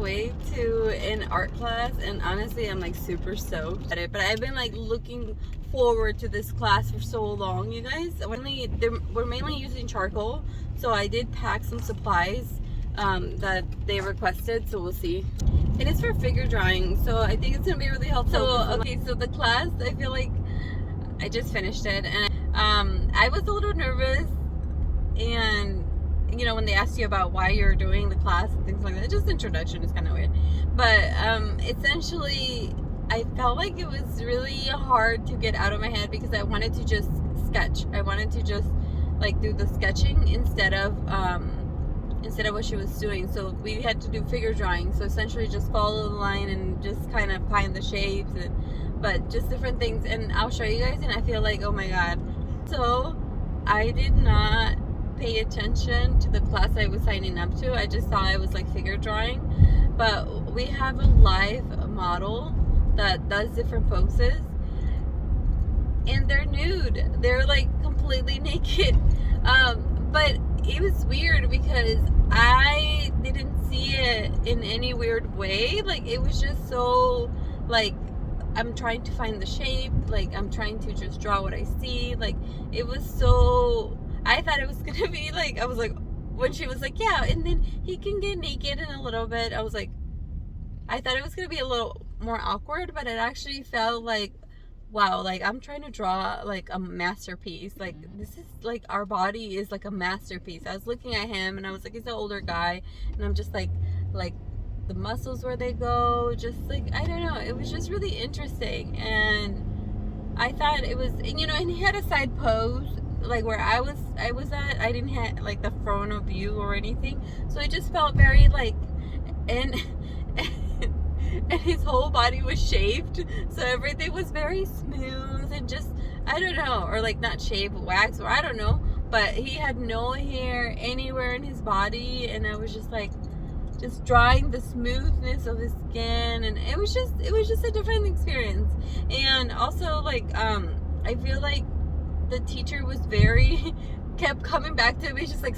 way to an art class, and honestly I'm like super stoked at it. But I've been like looking forward to this class for so long, you guys. We're mainly using charcoal, so I did pack some supplies that they requested, so we'll see. And it's for figure drawing, so I think it's gonna be really helpful. So okay, so the class, I feel like I just finished it, and I was a little nervous, and you know, when they asked you about why you're doing the class and things like that, just introduction is kind of weird. But essentially, I felt like it was really hard to get out of my head because I wanted to just sketch. I wanted to just like do the sketching instead of what she was doing. So we had to do figure drawing. So essentially, just follow the line and just kind of find the shapes, but just different things. And I'll show you guys. And I feel like, oh my god. So I did not pay attention to the class I was signing up to. I just saw it was like figure drawing, but we have a live model that does different poses, and they're nude. They're like completely naked. But it was weird because I didn't see it in any weird way. Like, it was just so like, I'm trying to find the shape, like I'm trying to just draw what I see. Like, it was so, I thought it was gonna be like, I was like, when she was like, yeah, and then he can get naked in a little bit, I was like, I thought it was gonna be a little more awkward, but it actually felt like, wow, like I'm trying to draw like a masterpiece. Like, this is like, our body is like a masterpiece. I was looking at him and I was like, he's an older guy, and I'm just like the muscles where they go, just like, I don't know, it was just really interesting. And I thought it was, you know, and he had a side pose like where I was at. I didn't have like the front of view or anything, so it just felt very like, and and his whole body was shaved, so everything was very smooth and just, I don't know, or like not shaved, wax, or I don't know, but he had no hair anywhere in his body, and I was just like, just drawing the smoothness of his skin, and it was just a different experience. And also, like, I feel like the teacher was very kept coming back to me. She's like,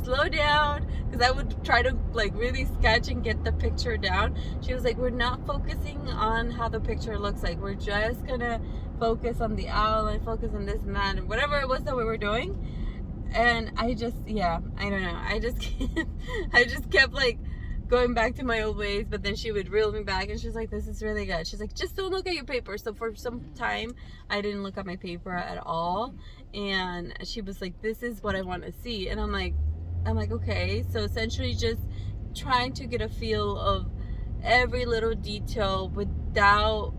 slow down, because I would try to like really sketch and get the picture down. She was like, we're not focusing on how the picture looks like, we're just gonna focus on the outline, focus on this and that, and whatever it was that we were doing. And I just, yeah, I don't know, I just kept like going back to my old ways. But then she would reel me back, and she's like, this is really good. She's like, just don't look at your paper. So for some time I didn't look at my paper at all, and she was like, this is what I want to see. And I'm like, okay. So essentially just trying to get a feel of every little detail without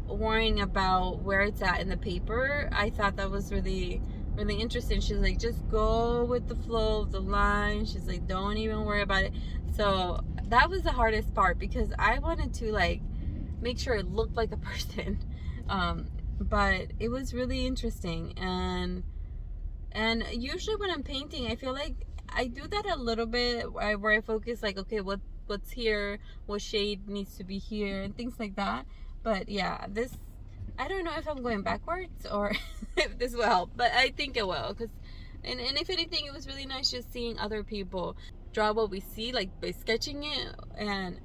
worrying about where it's at in the paper. I thought that was really interesting. She's like, just go with the flow of the line. She's like, don't even worry about it. So that was the hardest part, because I wanted to like make sure it looked like a person. But it was really interesting. And usually when I'm painting, I feel like I do that a little bit, where I focus like, okay, what's here, what shade needs to be here, and things like that. But yeah, this, I don't know if I'm going backwards or if this will help, but I think it will, because and if anything, it was really nice just seeing other people draw what we see, like by sketching it, and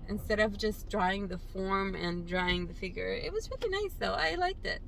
instead of just drawing the form and drawing the figure. It was really nice though. I liked it.